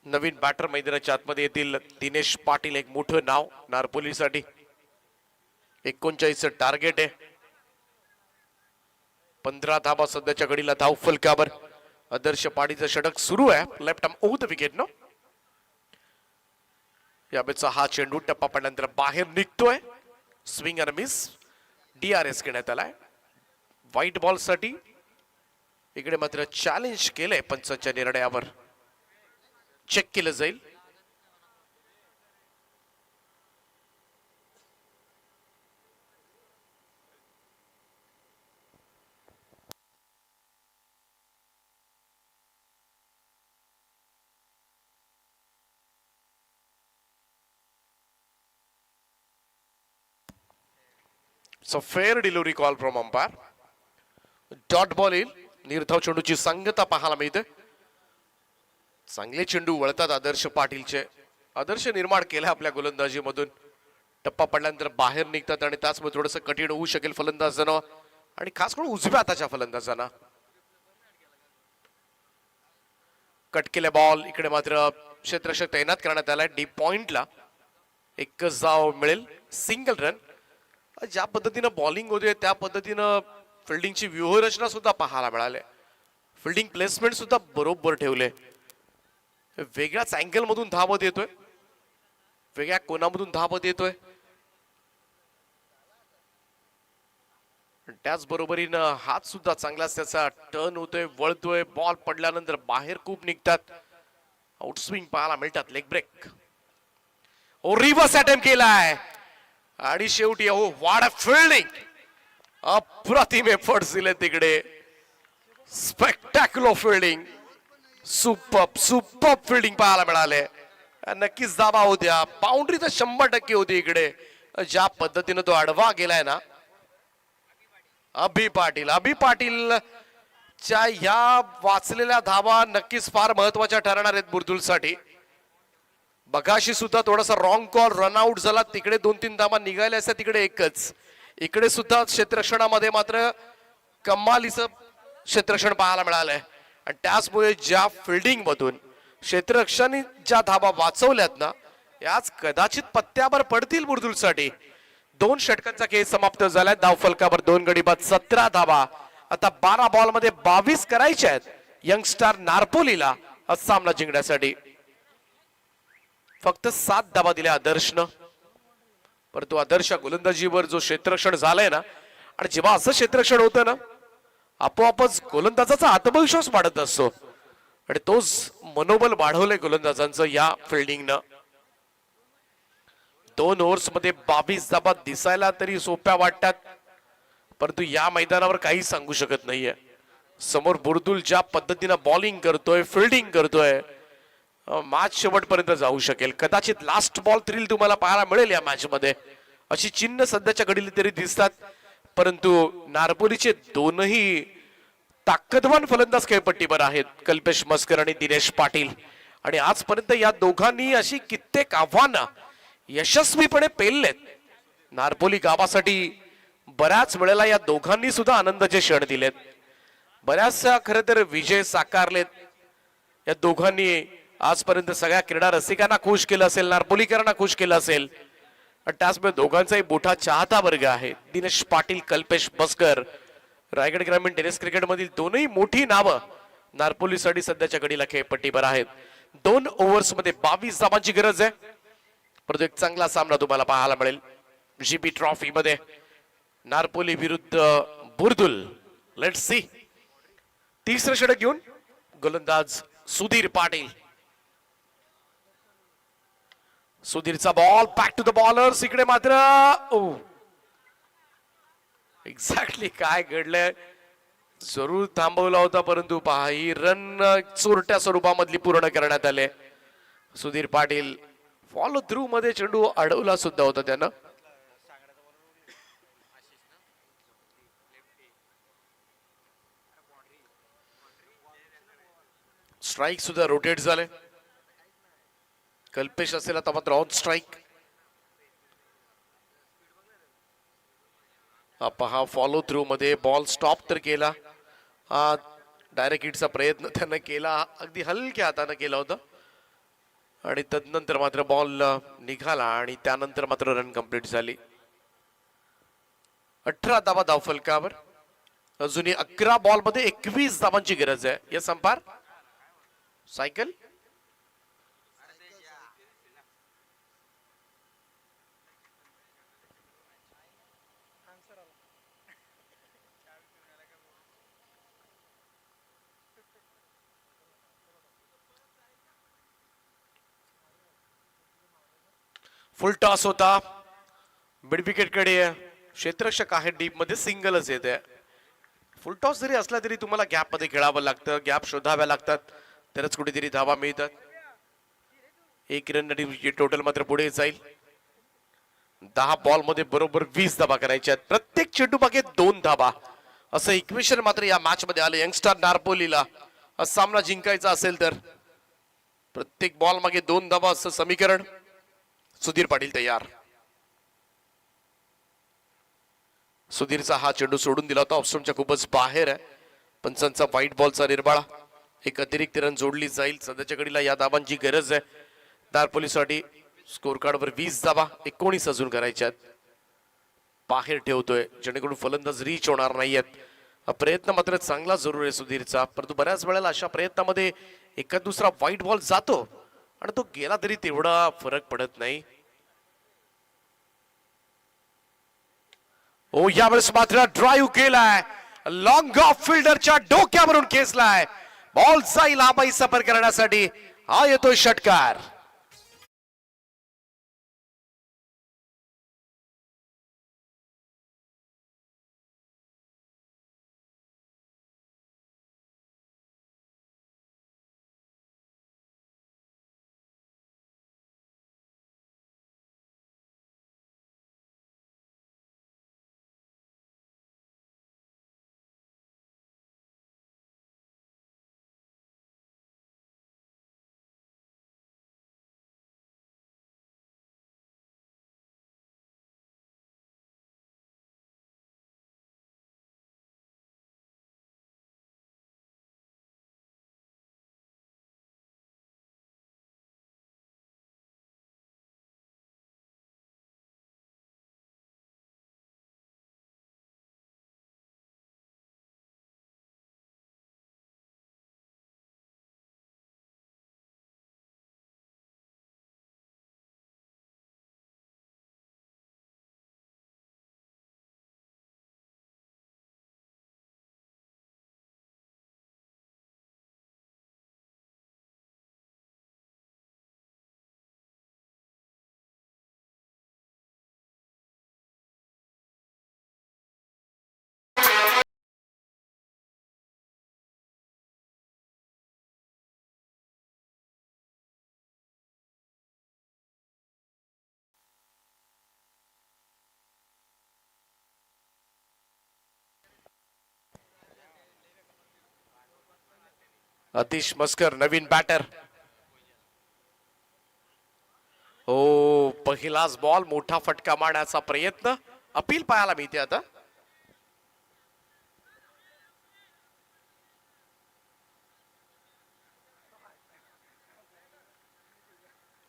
नवीन बॅटर मैदानाच्या आतमध्ये येतील. दिनेश पाटील एक मोठं नाव नारपोलीसाठी. 39चं टार्गेट आहे. 15 धावा सध्याच्या घडीला धाव फलकावर. आदर्श पाडीचं षटक सुरू आहे. Left arm over the wicket no. यावेळेचा हा चेंडू टप्पा पडल्यानंतर बाहेर निघतोय. स्विंग आणि मिस. DRS घेण्यात आलाय. व्हाईट बॉल साठी इकडे मात्र चॅलेंज केलंय पंचांच्या निर्णयावर. चेक केलं जाईल. So fair delivery call from umpire. Dot ball येईल. निर्धाव चेंडूची संगता पाहायला मिळते. चांगले चेंडू वळतात आदर्श पाटीलचे. आदर्श निर्माण केला आपल्या गोलंदाजीमधून. टप्पा पडल्यानंतर बाहेर निघतात आणि त्याचमुळे थोडंसं कठीण होऊ शकेल फलंदाजांना आणि खास करून उजव्या हाताच्या फलंदाजांना. कट केले बॉल. इकडे मात्र क्षेत्ररक्षक तैनात करण्यात आलाय. डीप पॉइंटला एकच धाव मिळेल. Single run. ज्या पद्धतीनं बॉलिंग होते त्या पद्धतीनं फिल्डिंगची व्यूहरचना सुद्धा पाहायला मिळाली. फिल्डिंग प्लेसमेंट सुद्धा बरोबर ठेवले. वेगळ्याच अँगल मधून धावत येतोय. वेगळ्या कोणामधून धावत येतोय. त्याचबरोबरीनं हात सुद्धा चांगलाच त्याचा टर्न होतोय, वळतोय. बॉल पडल्यानंतर बाहेर खूप निघतात. आउटस्विंग पाहायला मिळतात. Leg break. Oh reverse attempt केलाय आणि शेवटी हो वाड फिल्डिंग. अप्रतिम एफर्ट्स दिले तिकडे. Spectacular fielding. सुपर फिल्डिंग पाहायला मिळाले. नक्कीच धावा होत्या. बाउंड्री तर 100% होती इकडे. ज्या पद्धतीने तो आडवा गेलाय ना. अभि पाटील च्या ह्या वाचलेल्या धावा नक्कीच फार महत्वाच्या ठरणार आहेत बुर्दुलसाठी. बघाशी सुद्धा थोडासा रॉंग कॉल, रनआउट झाला, तिकडे 2-3 धावा निघाल्या असत्या, तिकडे एकच. इकडे सुद्धा क्षेत्ररक्षणामध्ये मात्र कमालीचं क्षेत्ररक्षण पाहायला मिळालंय आणि त्याचमुळे ज्या फिल्डिंग मधून क्षेत्ररक्षणाने ज्या धावा वाचवल्यात ना, याच कदाचित पत्त्यावर पडतील बुर्दुलसाठी. 2 षटकांचा खेळ समाप्त झालाय. धाव फलकावर 2 गडी बाद 17 धावा. आता 12 बॉल मध्ये 22 करायचे आहेत यंगस्टार नारपोलीला हा सामना जिंकण्यासाठी. फक्त 7 धावा दिल्या आदर्शनं, परंतु आदर्श गोलंदाजीवर जो क्षेत्ररक्षण झालंय ना, आणि जेव्हा असं क्षेत्ररक्षण होतं ना, आपोआपच गोलंदाजाचा आत्मविश्वास वाढत असतो आणि तोच मनोबल वाढवलंय गोलंदाजांचं या फिल्डिंगनं. 2 ओव्हर्स मध्ये 22 धावा दिसायला तरी सोप्या वाटतात, परंतु या मैदानावर काही सांगू शकत नाहीये. समोर बुर्दुल ज्या पद्धतीनं बॉलिंग करतोय, फिल्डिंग करतोय, मॅच शेवटपर्यंत जाऊ शकेल. कदाचित लास्ट बॉल थ्रिल तुम्हाला पाहायला मिळेल या मॅच मध्ये, अशी चिन्ह सध्याच्या घडीला तरी दिसतात. परंतु नारपोलीचे दोनही ताकदवान फलंदाज खेळपट्टीवर आहेत, कल्पेश मस्कर आणि दिनेश पाटील. आणि आजपर्यंत या दोघांनी अशी कित्येक आव्हानं यशस्वीपणे पेललेत. नारपोली गावासाठी बऱ्याच वेळेला या दोघांनी सुद्धा आनंदाचे क्षण दिलेत, बऱ्याचशा खरं तर विजय साकारलेत. या दोघांनी आजपर्यंत सगळ्या क्रीडा रसिकांना खुश केलं असेल, नारपोलीकरांना खुश केलं असेल. आणि त्याचमुळे दोघांचाही मोठा चाहता वर्ग आहे. दिनेश पाटील, कल्पेश मस्कर, रायगड ग्रामीण टेनिस क्रिकेट मधील दोनही मोठी नावं नारपोलीसाठी सध्याच्या घडीला खेळपट्टीवर आहेत. 2 ओव्हर्स मध्ये 22 धावांची गरज आहे, परंतु एक चांगला सामना तुम्हाला पाहायला मिळेल जीपी ट्रॉफी मध्ये. नारपोली विरुद्ध बुर्दुल. Let's see. तिसरं षटक घेऊन गोलंदाज सुधीर पाटील. सुधीरचा ball back to the bowlers. इकडे मात्र एक्झॅक्टली काय घडलंय, जरूर थांबवला होता, परंतु पहा ही रन चोरट्या स्वरूपामधली पूर्ण करण्यात आले. सुधीर पाटील फॉलो थ्रू मध्ये चेंडू अडवला सुद्धा होता त्यानं. स्ट्राईक सुद्धा रोटेट झाले. कल्पेश असेल आता मात्र ऑन स्ट्राईक. पहा फॉलो थ्रू मध्ये बॉल स्टॉप तर केला, डायरेक्ट हिटचा प्रयत्न त्यानं केला, अगदी हलक्या हाताने केला होता आणि तदनंतर मात्र बॉल निघाला आणि त्यानंतर मात्र रन कंप्लीट झाली. 18 धावा धाव फलकावर. अजूनही 11 बॉल मध्ये 21 धावांची गरज आहे. या संपार सायकल फुल टॉस होता. मिड विकेट कडे क्षेत्ररक्षक आहे, डीप मध्ये सिंगलच येते. फुल टॉस जरी असला तरी तुम्हाला गॅप मध्ये खेळावं लागतं, गॅप शोधाव्या लागतात, तरच कुठेतरी धावा मिळतात. 1 रन टोटल मात्र पुढे जाईल. 10 बॉल मध्ये बरोबर 20 धावा करायच्या आहेत. प्रत्येक चेंडू मागे 2 धावा असं इक्वेशन मात्र या मॅच मध्ये आलं. यंगस्टार नारपोलीला हा सामना जिंकायचा असेल तर प्रत्येक बॉल मागे 2 धावा असं समीकरण. सुधीर पाटील तयार. सुधीरचा हा चेंडू सोडून दिला होता, ऑफस्टोनच्या खूपच बाहेर आहे. पंचांचा व्हाईट बॉलचा निर्बाळा. एक अतिरिक्त रन जोडली जाईल. सध्याच्या घडीला या धावांची गरज आहे नारपोलीसाठी. स्कोर कार्डवर 20 धावा, 19 अजून करायच्या आहेत. बाहेर ठेवतोय जेणेकरून फलंदाज रीच होणार नाहीयेत. प्रयत्न मात्र चांगला जरूर आहे सुधीरचा, परंतु बऱ्याच वेळेला अशा प्रयत्नामध्ये एका दुसरा व्हाईट बॉल जातो आणि तो गेला तरी तेवढा फरक पडत नाही. ओ यावेळेस मात्र ड्राईव्ह केलाय, लॉंग ऑफ फिल्डरच्या डोक्यावरून खेचलाय. बॉल जाईल आबाई सफर करण्यासाठी. हा येतोय षटकार. अतिश मस्कर नवीन बॅटर. हो, पहिलाच बॉल मोठा फटका मारण्याचा प्रयत्न. अपील पाहायला मिळते आता.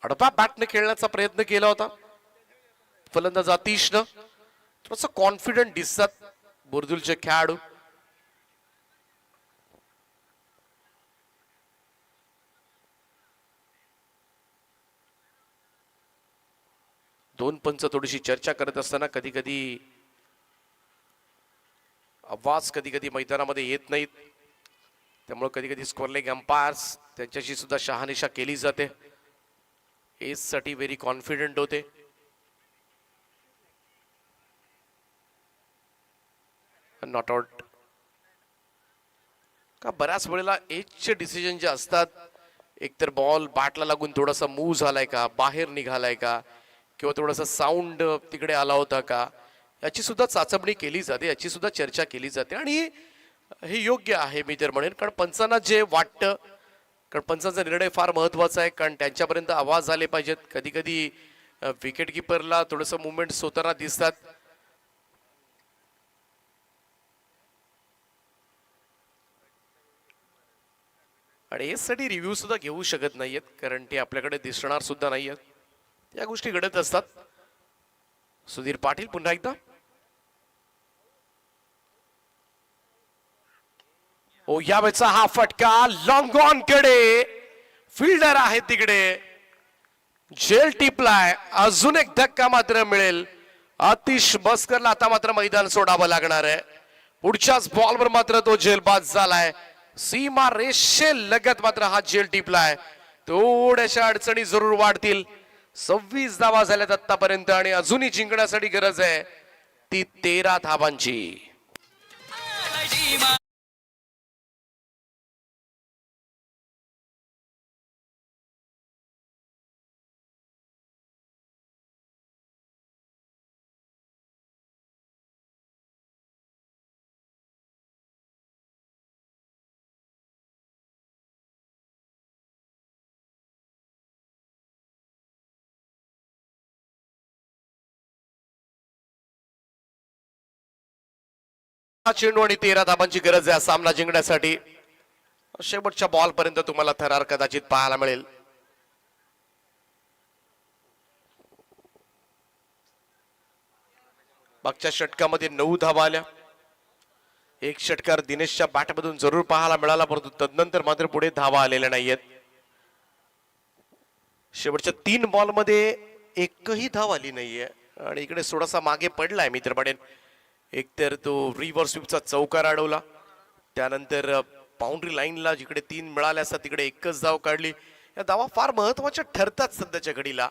अडपा बॅटने खेळण्याचा प्रयत्न केला होता फलंदाज अतिशनं. थोडस कॉन्फिडंट दिसतात बुर्दुलचे खेळाडू. दोन पंच थोडीशी चर्चा करत असताना कधी कधी आवाज कधी कधी मैदानामध्ये येत नाहीत, त्यामुळे कधी कधी स्कोरलेग अंपायर्स त्यांच्याशी सुद्धा शहानिशा केली जाते. एस साठी व्हेरी कॉन्फिडंट होते. नॉट आउट का बऱ्याच वेळेला एजचे डिसिजन जे असतात, एकतर बॉल बॅटला लागून थोडासा मूव्ह झालाय का, बाहेर निघालाय का, किंवा थोडासा साऊंड तिकडे आला होता का, याची सुद्धा चाचपणी केली जाते, याची सुद्धा चर्चा केली जाते. आणि हे योग्य आहे मी तर म्हणेन, कारण पंचांना जे वाटतं, कारण पंचांचा निर्णय फार महत्वाचा आहे, कारण त्यांच्यापर्यंत आवाज आले पाहिजेत. कधी कधी विकेट किपरला थोडंसं मुवमेंट होताना दिसतात. आणि यासाठी रिव्ह्यू सुद्धा घेऊ शकत नाहीयेत, कारण ते आपल्याकडे दिसणार सुद्धा नाहीयेत. या गोष्टी घडत असतात. सुधीर पाटील पुन्हा एकदा. ओ, यावेळेचा हा फटका लॉंग ऑन कडे, फिल्डर आहे तिकडे, झेल टिपलाय. अजून एक धक्का मात्र मिळेल. आतिश मस्करला आता मात्र मैदान सोडावं लागणार आहे. पुढच्याच बॉलवर मात्र तो झेलबाद झालाय. सीमा रेषे लगत मात्र हा झेल टिपलाय. थोड्याशा अडचणी जरूर वाढतील. 26 धावा झाल्यात आतापर्यंत आणि अजूनही जिंकण्यासाठी गरज आहे ती 13 धावांची. चेंडू आणि 13 धाबांची गरज आहे सामना जिंकण्यासाठी. शेवटच्या बॉल पर्यंत तुम्हाला थरार कदाचित पाहायला मिळेल. मागच्या षटकामध्ये 9 धावा आल्या. एक षटकार दिनेशच्या बॅटमधून जरूर पाहायला मिळाला, परंतु तदनंतर मात्र पुढे धावा आलेल्या नाहीयेत. शेवटच्या 3 बॉल मध्ये एकही धाव आली नाहीये आणि इकडे थोडासा मागे पडलाय मित्र म्हणेन. एकतर तो रिव्हर्स स्वीपचा चौकार अडवला, त्यानंतर बाउंड्री लाईनला जिकडे 3 मिळाले असतात तिकडे एकच धाव काढली. या धावा फार महत्वाच्या ठरतात सध्याच्या घडीला,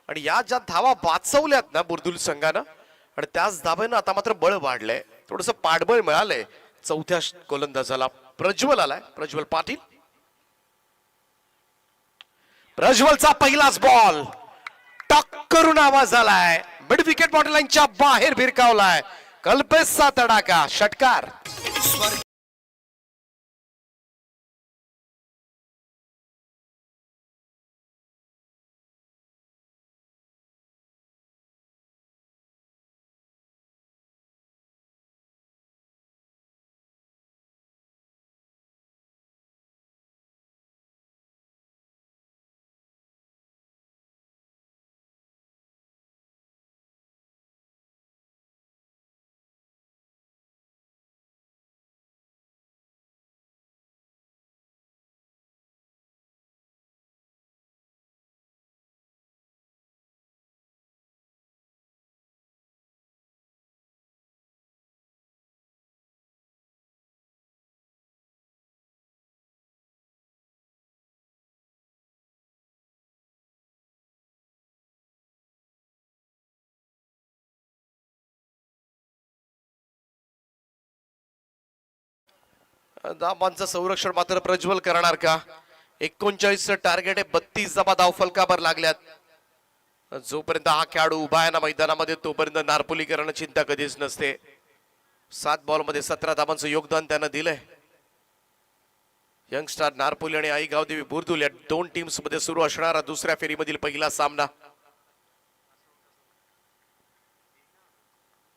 आणि या ज्या धावा वाचवल्यात ना बुर्दुल संघानं, आणि त्याच धाब्यानं आता मात्र बळ वाढलंय, थोडस पाठबळ मिळालंय. चौथ्या गोलंदाजाला प्रज्वल आलाय, प्रज्वल पाटील. प्रज्वलचा पहिलाच बॉल टक करून आवाज आलाय, मिड विकेट बॉर्डर लाईनच्या बाहेर भिरकावलाय. कल्पेशचा तडाखा, षटकार. धाबांचं संरक्षण मात्र प्रज्वल करणार का? 39 टार्गेट आहे, 32 धाबा धावफलकावर लागल्यात. जोपर्यंत हा खेळाडू उभा आहे ना मैदानामध्ये, तोपर्यंत नारपुलीकरण चिंता कधीच नसते. 7 बॉल मध्ये 17 धाबांचं योगदान त्यानं दिलंय. यंगस्टार नारपोली आणि आई गावदेवी बुर्दुल या दोन टीम्स मध्ये सुरू असणारा दुसऱ्या फेरीमधील पहिला सामना.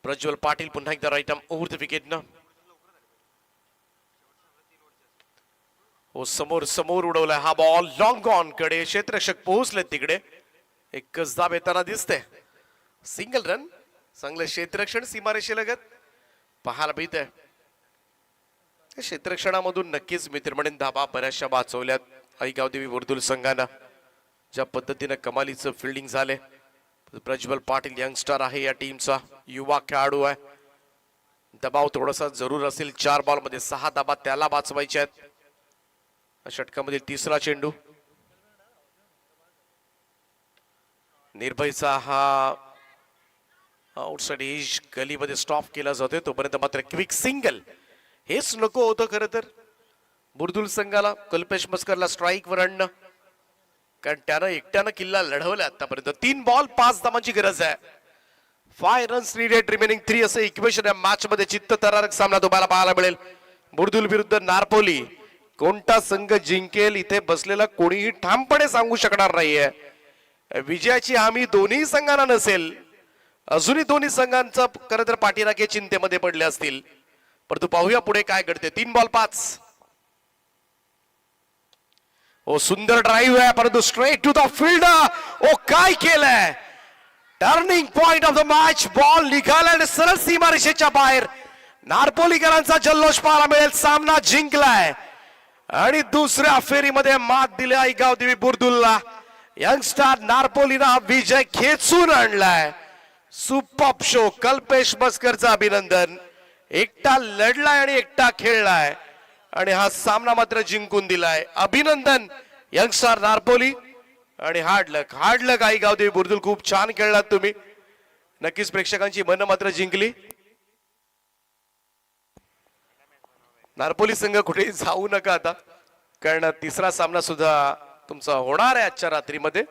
प्रज्वल पाटील पुन्हा एकदा राईट आर्म ओव्हर द विकेटनं. हो समोर समोर उडवलाय हा बॉल लॉंग ऑन कडे. क्षेत्ररक्षक पोहोचले तिकडे. एकच धाव येताना दिसते. Single run. चांगलं क्षेत्ररक्षण सीमारेषेलगत पाहायला मिळतंय. क्षेत्ररक्षणामधून नक्कीच मित्र म्हणून धाबा बऱ्याचशा वाचवल्यात आई गावदेवी बुर्दुल संघानं. ज्या पद्धतीनं कमालीचं फिल्डिंग झाले. प्रज्वल पाटील यंगस्टर आहे या टीमचा, युवा खेळाडू आहे. दबाव थोडासा जरूर असेल. 4 बॉल मध्ये 6 धाबा त्याला वाचवायच्या आहेत. षटकामधील तिसरा चेंडू. निर्भयचा हा आउटसाइड एज गलीमध्ये स्टॉप केला जातोय. तोपर्यंत मात्र क्विक सिंगल. हेच नको होतं खरं तर बुर्दुल संघाला. कल्पेश मस्करला स्ट्राईक वर आणणं, कारण त्यानं एकट्यानं किल्ला लढवला आतापर्यंत. 3 बॉल 5 धावांची गरज आहे. 5 रन्स नीडेड रिमेनिंग 3 असं इक्वेशन या मॅच मध्ये. चित्तथरारक सामना तुम्हाला पाहायला मिळेल. बुर्दुल विरुद्ध नारपोली. कोणता संघ जिंकेल इथे बसलेला कोणीही ठामपणे सांगू शकणार नाहीये. विजयाची हमी दोन्ही संघांना नसेल. अजूनही दोन्ही संघांचा खरं तर पाठीराखे चिंतेमध्ये पडले असतील. परंतु पाहूया पुढे काय घडते. 3 बॉल 5. ओ सुंदर ड्राईव्ह आहे परंतु स्ट्रेट टू द फील्ड. ओ काय केलंय. Turning point of the match. Ball निघाला आणि सरळ सीमारेषेच्या बाहेर. नारपोलीकरांचा जल्लोष पाहायला मिळेल. सामना जिंकलाय आणि दुसऱ्या फेरीमध्ये मात दिली आई गावदेवी बुर्दुलला. यंगस्टार नारपोलीनं विजय खेचून आणलाय. Super show. कल्पेश मस्करचं अभिनंदन. एकटा लढलाय आणि एकटा खेळलाय आणि हा सामना मात्र जिंकून दिलाय. अभिनंदन यंगस्टार नारपोली. आणि हार्ड लक आई गावदेवी बुर्दुल. खूप छान खेळलात तुम्ही. नक्कीच प्रेक्षकांची मन मात्र जिंकली. नारपोली संघ कुठेही जाऊ नका आता, कारण तिसरा सामना सुद्धा तुमचा होणार आहे आजच्या रात्रीमध्ये.